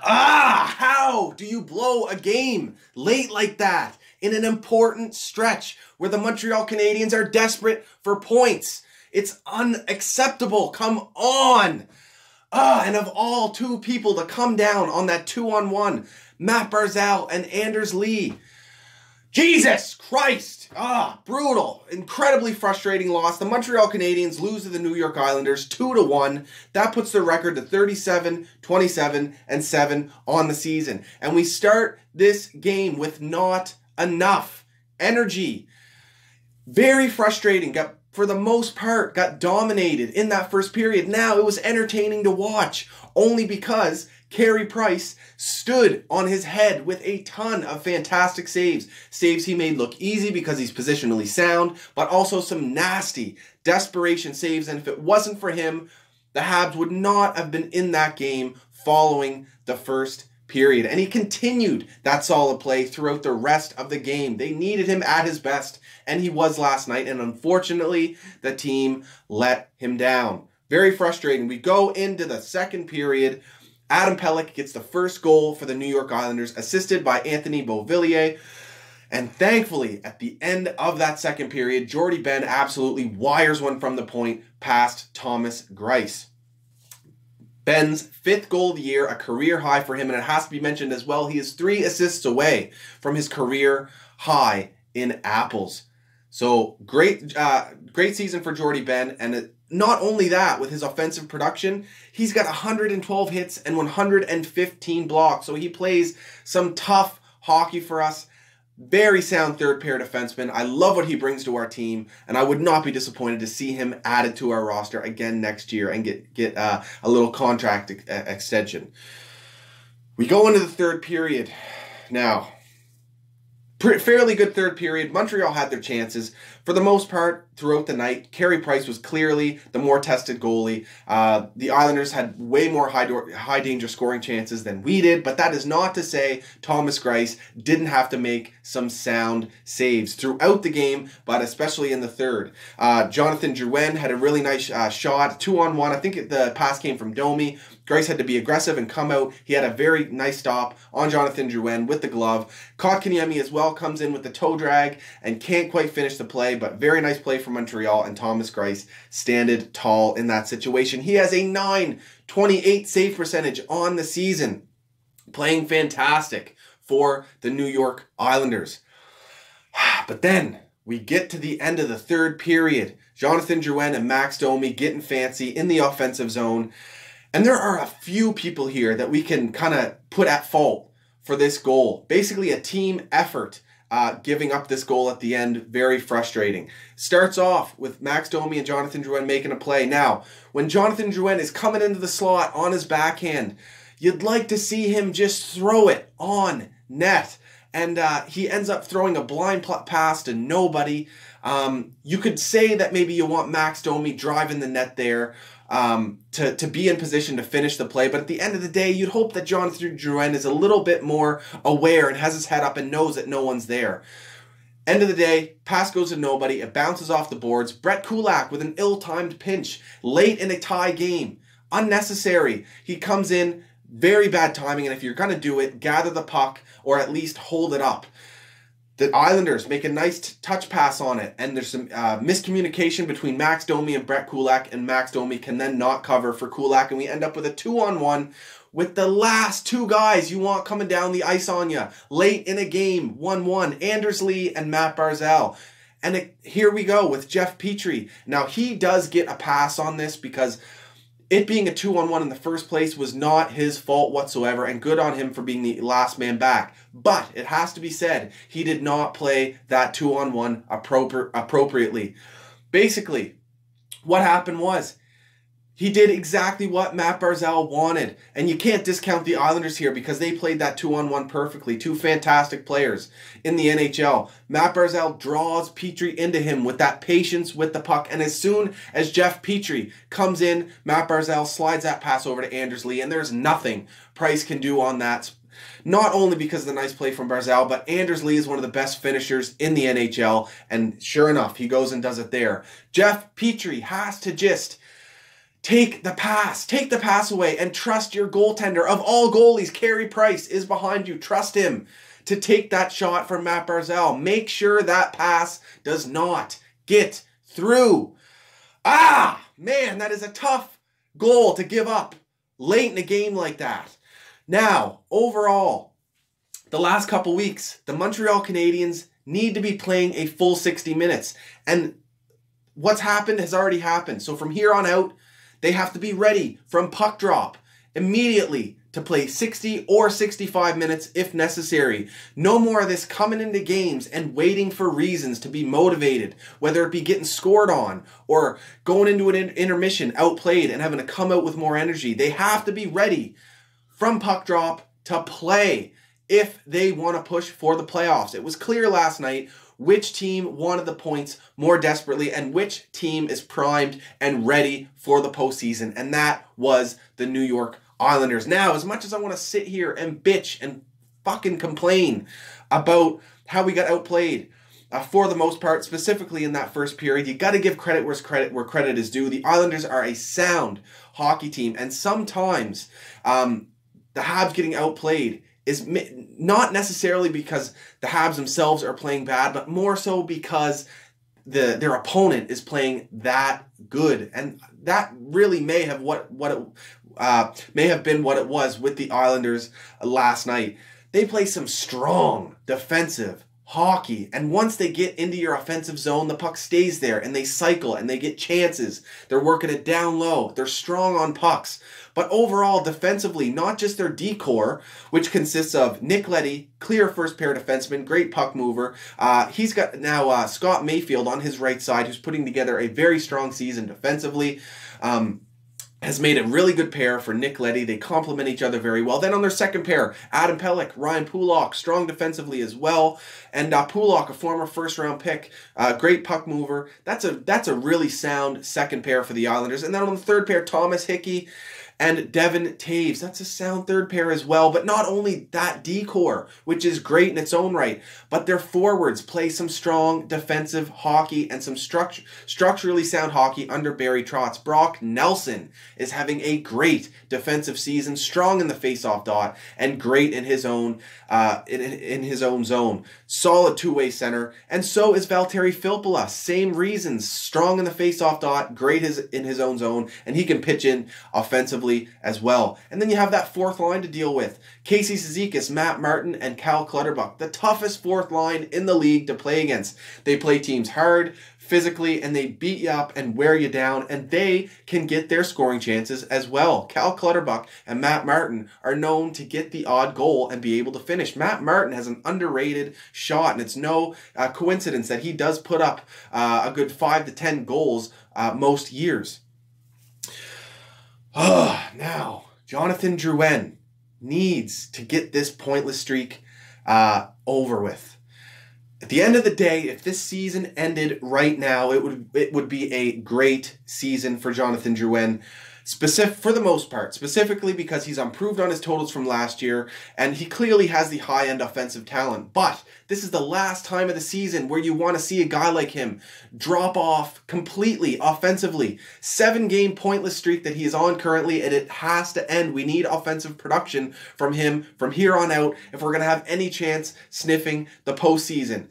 How do you blow a game late like that in an important stretch where the Montreal Canadiens are desperate for points? It's unacceptable. Come on. And of all two people to come down on that 2-on-1, Matt Barzal and Anders Lee. Jesus Christ! Brutal. Incredibly frustrating loss. The Montreal Canadiens lose to the New York Islanders 2-1. That puts their record to 37, 27, and 7 on the season. And we start this game with not enough energy. Very frustrating. For the most part, got dominated in that first period. Now it was entertaining to watch, only because Carey Price stood on his head with a ton of fantastic saves. Saves he made look easy because he's positionally sound, but also some nasty desperation saves. And if it wasn't for him, the Habs would not have been in that game following the first period. And he continued that solid play throughout the rest of the game. They needed him at his best, and he was last night. And unfortunately, the team let him down. Very frustrating. We go into the second period. Adam Pelech gets the first goal for the New York Islanders, assisted by Anthony Beauvillier. And thankfully, at the end of that second period, Jordie Benn absolutely wires one from the point past Thomas Greiss. Benn's 5th goal of the year, a career high for him, and it has to be mentioned as well, he is 3 assists away from his career high in apples. So great season for Jordie Benn, and not only that, with his offensive production, he's got 112 hits and 115 blocks. So he plays some tough hockey for us. Very sound third pair defenseman. I love what he brings to our team, and I would not be disappointed to see him added to our roster again next year and get a little contract extension. We go into the third period now. Fairly good third period. Montreal had their chances. For the most part, throughout the night, Carey Price was clearly the more tested goalie. The Islanders had way more high danger scoring chances than we did, but that is not to say Thomas Greiss didn't have to make some sound saves throughout the game, but especially in the third. Jonathan Drouin had a really nice shot, 2-on-1. I think the pass came from Domi. Greiss had to be aggressive and come out. He had a very nice stop on Jonathan Drouin with the glove. Kotkaniemi as well comes in with the toe drag and can't quite finish the play, but very nice play from Montreal, and Thomas Greiss standed tall in that situation. He has a .928 save percentage on the season, playing fantastic for the New York Islanders. But then we get to the end of the third period. Jonathan Drouin and Max Domi getting fancy in the offensive zone. And there are a few people here that we can kind of put at fault for this goal. Basically a team effort giving up this goal at the end. Very frustrating. Starts off with Max Domi and Jonathan Drouin making a play. Now, when Jonathan Drouin is coming into the slot on his backhand, you'd like to see him just throw it on net. And he ends up throwing a blind pass to nobody. You could say that maybe you want Max Domi driving the net there to be in position to finish the play. But at the end of the day, you'd hope that Jonathan Drouin is a little bit more aware and has his head up and knows that no one's there. End of the day, pass goes to nobody. It bounces off the boards. Brett Kulak with an ill-timed pinch late in a tie game. Unnecessary. He comes in, very bad timing, and if you're going to do it, gather the puck or at least hold it up. The Islanders make a nice touch pass on it, and there's some miscommunication between Max Domi and Brett Kulak, and Max Domi can then not cover for Kulak, and we end up with a 2-on-1 with the last two guys you want coming down the ice on you late in a game, 1-1, Anders Lee and Matt Barzal. And here we go with Jeff Petrie. Now, he does get a pass on this because it being a 2-on-1 in the first place was not his fault whatsoever, and good on him for being the last man back. But it has to be said, he did not play that 2-on-1 appropriately. Basically, what happened was, he did exactly what Matt Barzal wanted. And you can't discount the Islanders here because they played that 2-on-1 perfectly. Two fantastic players in the NHL. Matt Barzal draws Petrie into him with that patience with the puck. And as soon as Jeff Petrie comes in, Matt Barzal slides that pass over to Anders Lee. And there's nothing Price can do on that. Not only because of the nice play from Barzal, but Anders Lee is one of the best finishers in the NHL. And sure enough, he goes and does it there. Jeff Petrie has to just Take the pass away, and trust your goaltender. Of all goalies, Carey Price is behind you. Trust him to take that shot from Matt Barzal. Make sure that pass does not get through. Man, that is a tough goal to give up late in a game like that. Now, overall, the last couple weeks, the Montreal Canadiens need to be playing a full 60 minutes. And what's happened has already happened. So from here on out, they have to be ready from puck drop immediately to play 60 or 65 minutes if necessary. No more of this coming into games and waiting for reasons to be motivated, whether it be getting scored on or going into an intermission outplayed and having to come out with more energy. They have to be ready from puck drop to play if they want to push for the playoffs. It was clear last night which team wanted the points more desperately and which team is primed and ready for the postseason, and that was the New York Islanders. Now, as much as I want to sit here and bitch and fucking complain about how we got outplayed for the most part, specifically in that first period, you got to give credit where credit is due. The Islanders are a sound hockey team, and sometimes the Habs getting outplayed is not necessarily because the Habs themselves are playing bad, but more so because their opponent is playing that good, and that really may have been what it was with the Islanders last night. They play some strong defensive hockey, and once they get into your offensive zone, the puck stays there, and they cycle, and they get chances. They're working it down low. They're strong on pucks. But overall, defensively, not just their D-core, which consists of Nick Leddy, clear first-pair defenseman, great puck mover. He's got now Scott Mayfield on his right side, who's putting together a very strong season defensively. Has made a really good pair for Nick Leddy. They complement each other very well. Then on their second pair, Adam Pelech, Ryan Pulock, strong defensively as well. And Pulock, a former first-round pick, great puck mover. That's a really sound second pair for the Islanders. And then on the third pair, Thomas Hickey and Devin Taves. That's a sound third pair as well. But not only that D-core, which is great in its own right, but their forwards play some strong defensive hockey and some structurally sound hockey under Barry Trotz. Brock Nelson is having a great defensive season, strong in the face-off dot, and great in his own in his own zone. Solid two-way center, and so is Valtteri Filppula. Same reasons, strong in the face-off dot, great in his own zone, and he can pitch in offensively as well. And then you have that fourth line to deal with. Casey Cizikas, Matt Martin, and Cal Clutterbuck. The toughest fourth line in the league to play against. They play teams hard, physically, and they beat you up and wear you down, and they can get their scoring chances as well. Cal Clutterbuck and Matt Martin are known to get the odd goal and be able to finish. Matt Martin has an underrated shot, and it's no coincidence that he does put up a good 5 to 10 goals most years. Now, Jonathan Drouin needs to get this pointless streak over with. At the end of the day, if this season ended right now, it would be a great season for Jonathan Drouin. For the most part, specifically because he's improved on his totals from last year, and he clearly has the high-end offensive talent. But this is the last time of the season where you want to see a guy like him drop off completely offensively. 7-game pointless streak that he is on currently, and it has to end. We need offensive production from him from here on out if we're going to have any chance sniffing the postseason.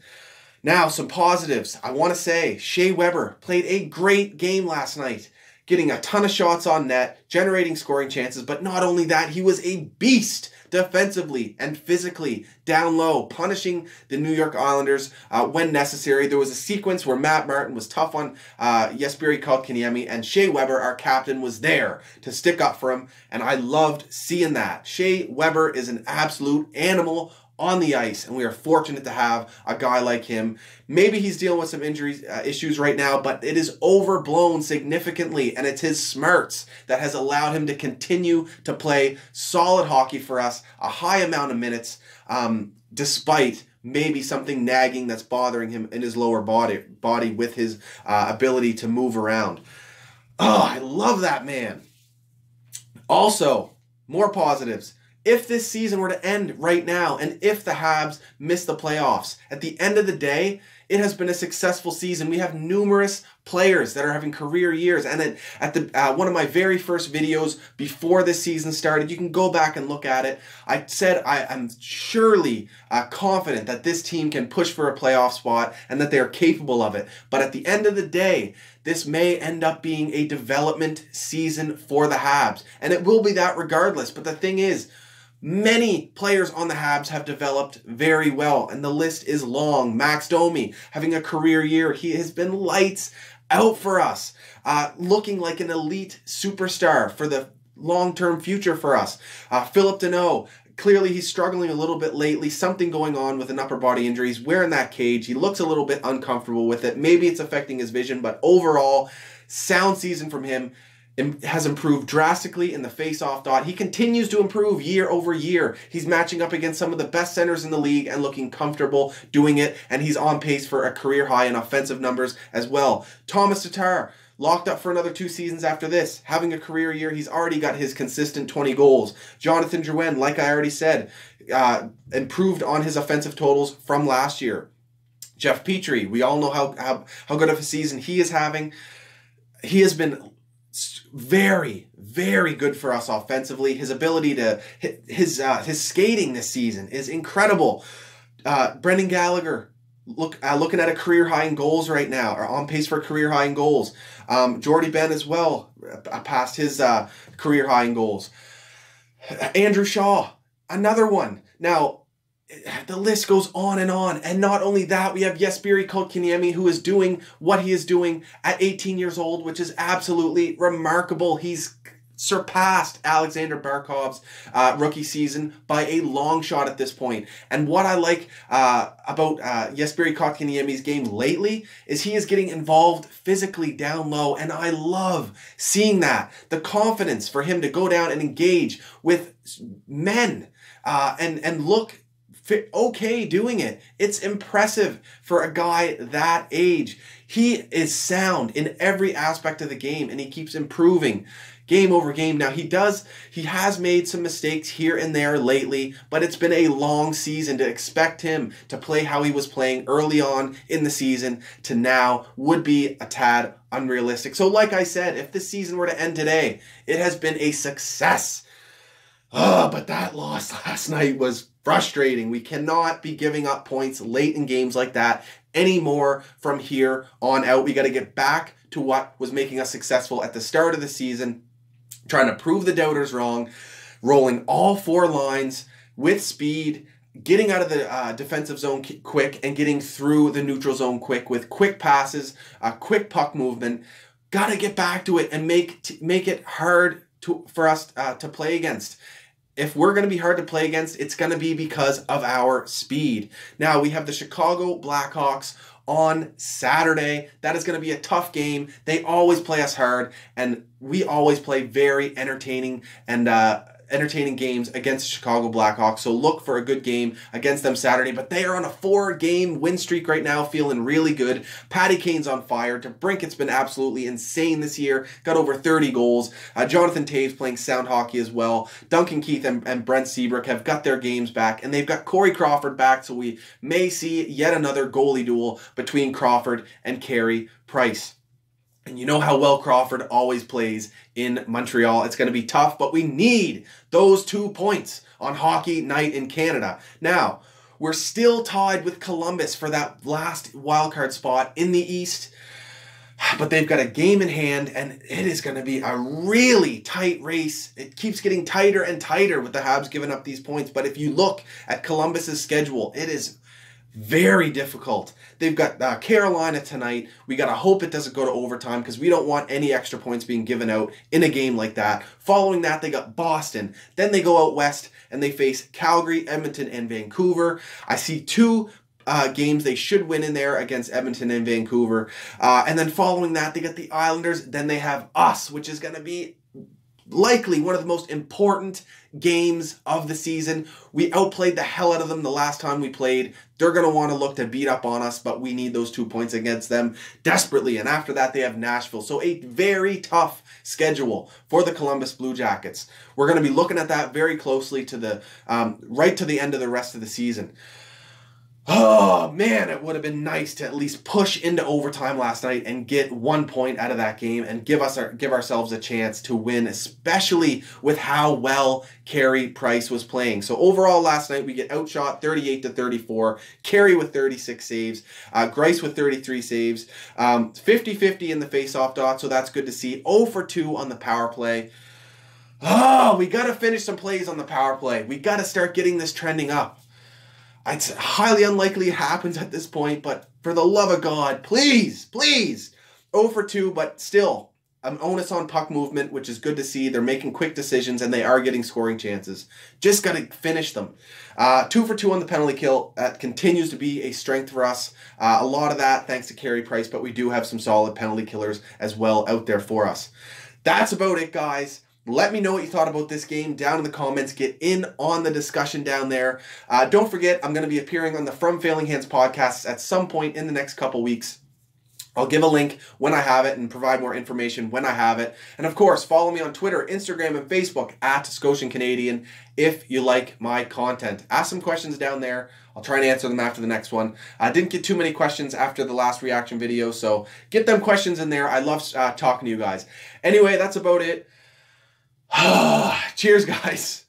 Now, some positives. I want to say Shea Weber played a great game last night, getting a ton of shots on net, generating scoring chances, but not only that, he was a beast defensively and physically down low, punishing the New York Islanders when necessary. There was a sequence where Matt Martin was tough on Jesperi Kotkaniemi, and Shea Weber, our captain, was there to stick up for him, and I loved seeing that. Shea Weber is an absolute animal on the ice, and we are fortunate to have a guy like him. Maybe he's dealing with some injuries issues right now, but it is overblown significantly, and it's his smarts that has allowed him to continue to play solid hockey for us, a high amount of minutes, despite maybe something nagging that's bothering him in his lower body with his ability to move around. Oh, I love that man. Also, more positives. If this season were to end right now, and if the Habs miss the playoffs, at the end of the day, It has been a successful season. We have numerous players that are having career years. And at the one of my very first videos before this season started, you can go back and look at it. I said I'm surely confident that this team can push for a playoff spot and that they are capable of it. But at the end of the day, this may end up being a development season for the Habs. And it will be that regardless. But the thing is, many players on the Habs have developed very well, and the list is long. Max Domi having a career year. He has been lights out for us, looking like an elite superstar for the long-term future for us. Philip Deneau, clearly he's struggling a little bit lately. Something going on with an upper body injury. He's wearing that cage. He looks a little bit uncomfortable with it. Maybe it's affecting his vision, but overall, sound season from him. Has improved drastically in the face-off dot. He continues to improve year over year. He's matching up against some of the best centers in the league and looking comfortable doing it, and he's on pace for a career high in offensive numbers as well. Thomas Tatar, locked up for another 2 seasons after this, having a career year. He's already got his consistent 20 goals. Jonathan Drouin, like I already said, improved on his offensive totals from last year. Jeff Petrie, we all know how good of a season he is having. He has been very, very good for us offensively. His ability to his skating this season is incredible. Brendan Gallagher, looking at a career high in goals right now, or on pace for a career high in goals. Jordy Ben as well, past his career high in goals. Andrew Shaw, another one. Now, the list goes on, and not only that, we have Jesperi Kotkaniemi, who is doing what he is doing at 18 years old, which is absolutely remarkable. He's surpassed Alexander Barkov's rookie season by a long shot at this point. And what I like about Jesperi Kotkaniemi's game lately is he is getting involved physically down low, and I love seeing that. The confidence for him to go down and engage with men and look okay doing it. It's impressive for a guy that age. He is sound in every aspect of the game, and he keeps improving game over game. Now, he has made some mistakes here and there lately, but it's been a long season. To expect him to play how he was playing early on in the season to now would be a tad unrealistic. So like I said, if this season were to end today, it has been a success. But that loss last night was frustrating. We cannot be giving up points late in games like that anymore from here on out. We got to get back to what was making us successful at the start of the season, trying to prove the doubters wrong, rolling all 4 lines with speed, getting out of the defensive zone quick, and getting through the neutral zone quick with quick passes, quick puck movement. Got to get back to it and make it hard for us to play against. If we're going to be hard to play against, it's going to be because of our speed. Now, we have the Chicago Blackhawks on Saturday. That is going to be a tough game. They always play us hard, and we always play very entertaining games against the Chicago Blackhawks. So look for a good game against them Saturday. But they are on a 4-game win streak right now, feeling really good. Patty Kane's on fire. DeBrinket's been absolutely insane this year. Got over 30 goals. Jonathan Toews playing sound hockey as well. Duncan Keith and Brent Seabrook have got their games back. And they've got Corey Crawford back. So we may see yet another goalie duel between Crawford and Carey Price. And you know how well Crawford always plays in Montreal. It's going to be tough, but we need those 2 points on Hockey Night in Canada. Now, we're still tied with Columbus for that last wildcard spot in the East, but they've got a game in hand, and it is going to be a really tight race. It keeps getting tighter and tighter with the Habs giving up these points, but if you look at Columbus's schedule, it is very difficult. They've got Carolina tonight. We got to hope it doesn't go to overtime because we don't want any extra points being given out in a game like that. Following that, they got Boston. Then they go out west and they face Calgary, Edmonton, and Vancouver. I see 2 games they should win in there against Edmonton and Vancouver. And then following that, they got the Islanders. Then they have us, which is going to be likely one of the most important games of the season. We outplayed the hell out of them the last time we played. They're going to want to look to beat up on us, but we need those 2 points against them desperately. And after that, they have Nashville. So a very tough schedule for the Columbus Blue Jackets. We're going to be looking at that very closely to the right to the end of the rest of the season. Oh, man, it would have been nice to at least push into overtime last night and get 1 point out of that game and give ourselves a chance to win, especially with how well Carey Price was playing. So overall last night, we get outshot 38-34, Carey with 36 saves, Greiss with 33 saves, 50-50 in the faceoff dot, so that's good to see. 0 for 2 on the power play. Oh, we got to finish some plays on the power play. We got to start getting this trending up. It's highly unlikely it happens at this point, but for the love of God, please, please. 0 for 2, but still, an onus on puck movement, which is good to see. They're making quick decisions, and they are getting scoring chances. Just got to finish them. 2 for 2 on the penalty kill. That continues to be a strength for us. A lot of that thanks to Carey Price, but we do have some solid penalty killers as well out there for us. That's about it, guys. Let me know what you thought about this game down in the comments. Get in on the discussion down there. Don't forget, I'm going to be appearing on the From Failing Hands podcast at some point in the next couple weeks. I'll give a link when I have it and provide more information when I have it. And of course, follow me on Twitter, Instagram, and Facebook at ScotianCanadien if you like my content. Ask some questions down there. I'll try and answer them after the next one. I didn't get too many questions after the last reaction video, so get them questions in there. I love talking to you guys. Anyway, that's about it. Cheers, guys.